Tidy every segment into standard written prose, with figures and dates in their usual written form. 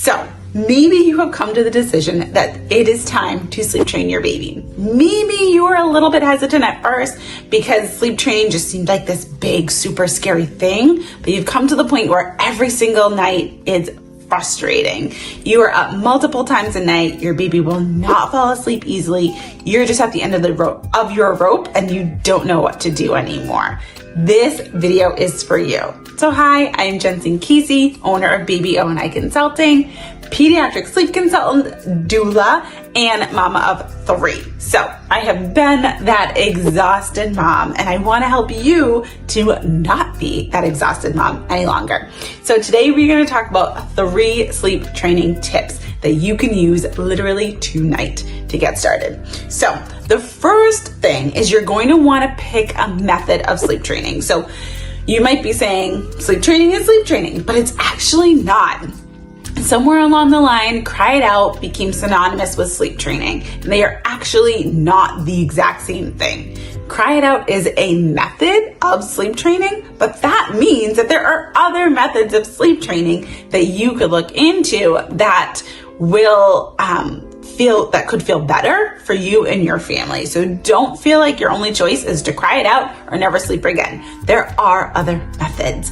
So maybe you have come to the decision that it is time to sleep train your baby. Maybe you were a little bit hesitant at first because sleep training just seemed like this big, super scary thing, but you've come to the point where every single night is frustrating. You are up multiple times a night. Your baby will not fall asleep easily. You're just at the end of your rope and you don't know what to do anymore. This video is for you. So hi, I'm Jensen Casey, owner of Baby O&I Consulting, pediatric sleep consultant, doula, and mama of 3. So I have been that exhausted mom and I want to help you to not be that exhausted mom any longer. So today we're going to talk about 3 sleep training tips that you can use literally tonight to get started. So the first thing is you're going to want to pick a method of sleep training. So you might be saying sleep training is sleep training, but it's actually not. Somewhere along the line, Cry It Out became synonymous with sleep training. And they are actually not the exact same thing. Cry It Out is a method of sleep training, but that means that there are other methods of sleep training that you could look into that will could feel better for you and your family. So don't feel like your only choice is to cry it out or never sleep again. There are other methods.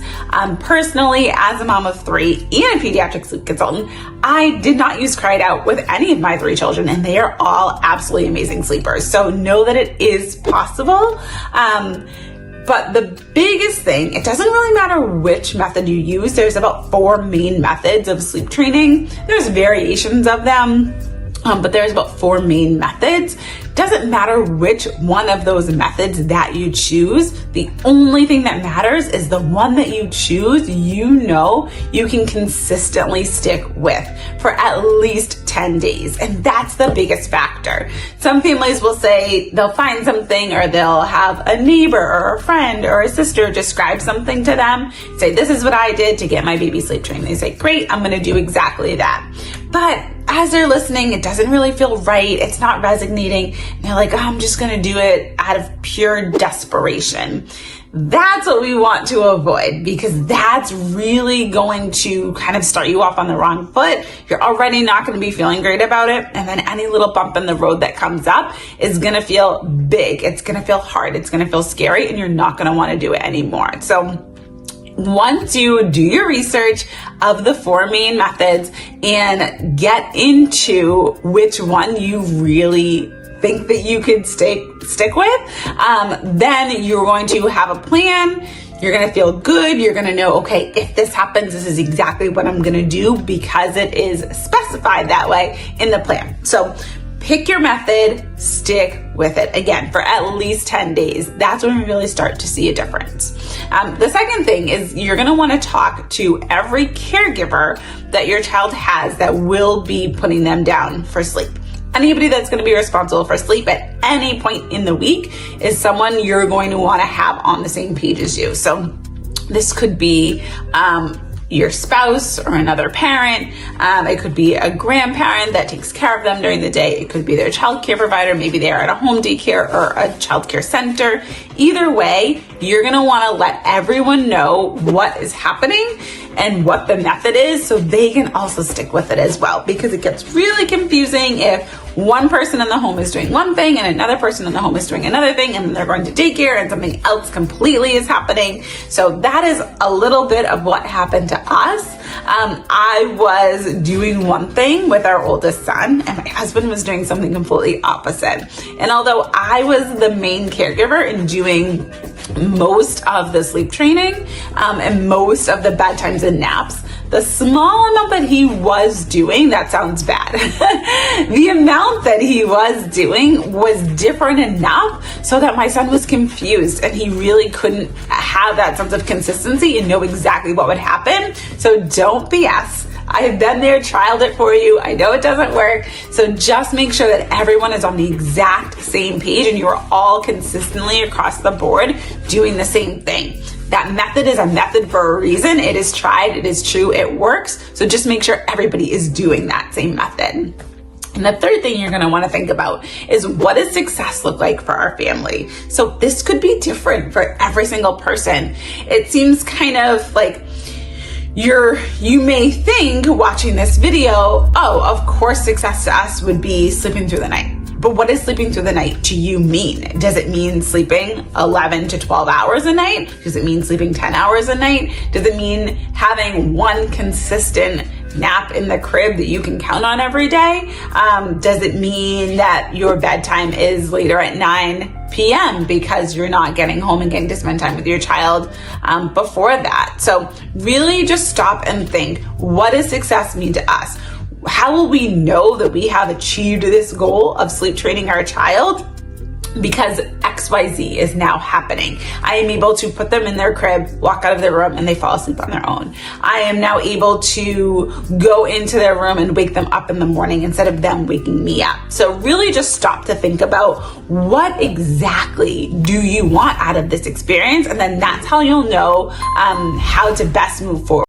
Personally, as a mom of 3 and a pediatric sleep consultant, I did not use Cry It Out with any of my 3 children, and they are all absolutely amazing sleepers. So know that it is possible. But the biggest thing, it doesn't really matter which method you use. There's about 4 main methods of sleep training. There's variations of them. But there's about 4 main methods. Doesn't matter which one of those methods that you choose. The only thing that matters is the one that you choose, you know you can consistently stick with for at least 10 days. And that's the biggest factor. Some families will say they'll find something, or they'll have a neighbor or a friend or a sister describe something to them. Say, this is what I did to get my baby sleep trained. They say, great, I'm gonna do exactly that. But as they're listening, it doesn't really feel right. It's not resonating. And they're like, oh, I'm just going to do it out of pure desperation. That's what we want to avoid, because that's really going to kind of start you off on the wrong foot. You're already not going to be feeling great about it. And then any little bump in the road that comes up is going to feel big. It's going to feel hard. It's going to feel scary, and you're not going to want to do it anymore. So once you do your research of the 4 main methods and get into which one you really think that you could stick with, then you're going to have a plan. You're going to feel good. You're going to know, okay, if this happens, this is exactly what I'm going to do, because it is specified that way in the plan. So pick your method, stick with it, again, for at least 10 days. That's when we really start to see a difference. The second thing is you're gonna wanna talk to every caregiver that your child has that will be putting them down for sleep. Anybody that's gonna be responsible for sleep at any point in the week is someone you're going to wanna have on the same page as you. So this could be your spouse or another parent. It could be a grandparent that takes care of them during the day. It could be their child care provider. Maybe they are at a home daycare or a child care center. Either way, you're gonna wanna let everyone know what is happening and what the method is, so they can also stick with it as well, because it gets really confusing if one person in the home is doing one thing and another person in the home is doing another thing, and then they're going to daycare and something else completely is happening. So that is a little bit of what happened to us. I was doing one thing with our oldest son, and my husband was doing something completely opposite. And although I was the main caregiver in doing most of the sleep training and most of the bedtimes and naps, the small amount that he was doing, that sounds bad, the amount that he was doing was different enough so that my son was confused and he really couldn't have that sense of consistency and know exactly what would happen. So don't BS. I have been there, trialed it for you. I know it doesn't work. So just make sure that everyone is on the exact same page and you are all consistently across the board doing the same thing. That method is a method for a reason. It is tried, it is true, it works. So just make sure everybody is doing that same method. And the third thing you're going to want to think about is, what does success look like for our family? So this could be different for every single person. It seems kind of like You may think watching this video, oh, of course success to us would be sleeping through the night. But what does sleeping through the night to you mean? Does it mean sleeping 11 to 12 hours a night? Does it mean sleeping 10 hours a night? Does it mean having one consistent nap in the crib that you can count on every day? Does it mean that your bedtime is later at 9 p.m. because you're not getting home and getting to spend time with your child before that? So really just stop and think, what does success mean to us? How will we know that we have achieved this goal of sleep training our child? Because XYZ is now happening. I am able to put them in their crib, walk out of their room, and they fall asleep on their own. I am now able to go into their room and wake them up in the morning instead of them waking me up. So really just stop to think about, what exactly do you want out of this experience? And then that's how you'll know how to best move forward.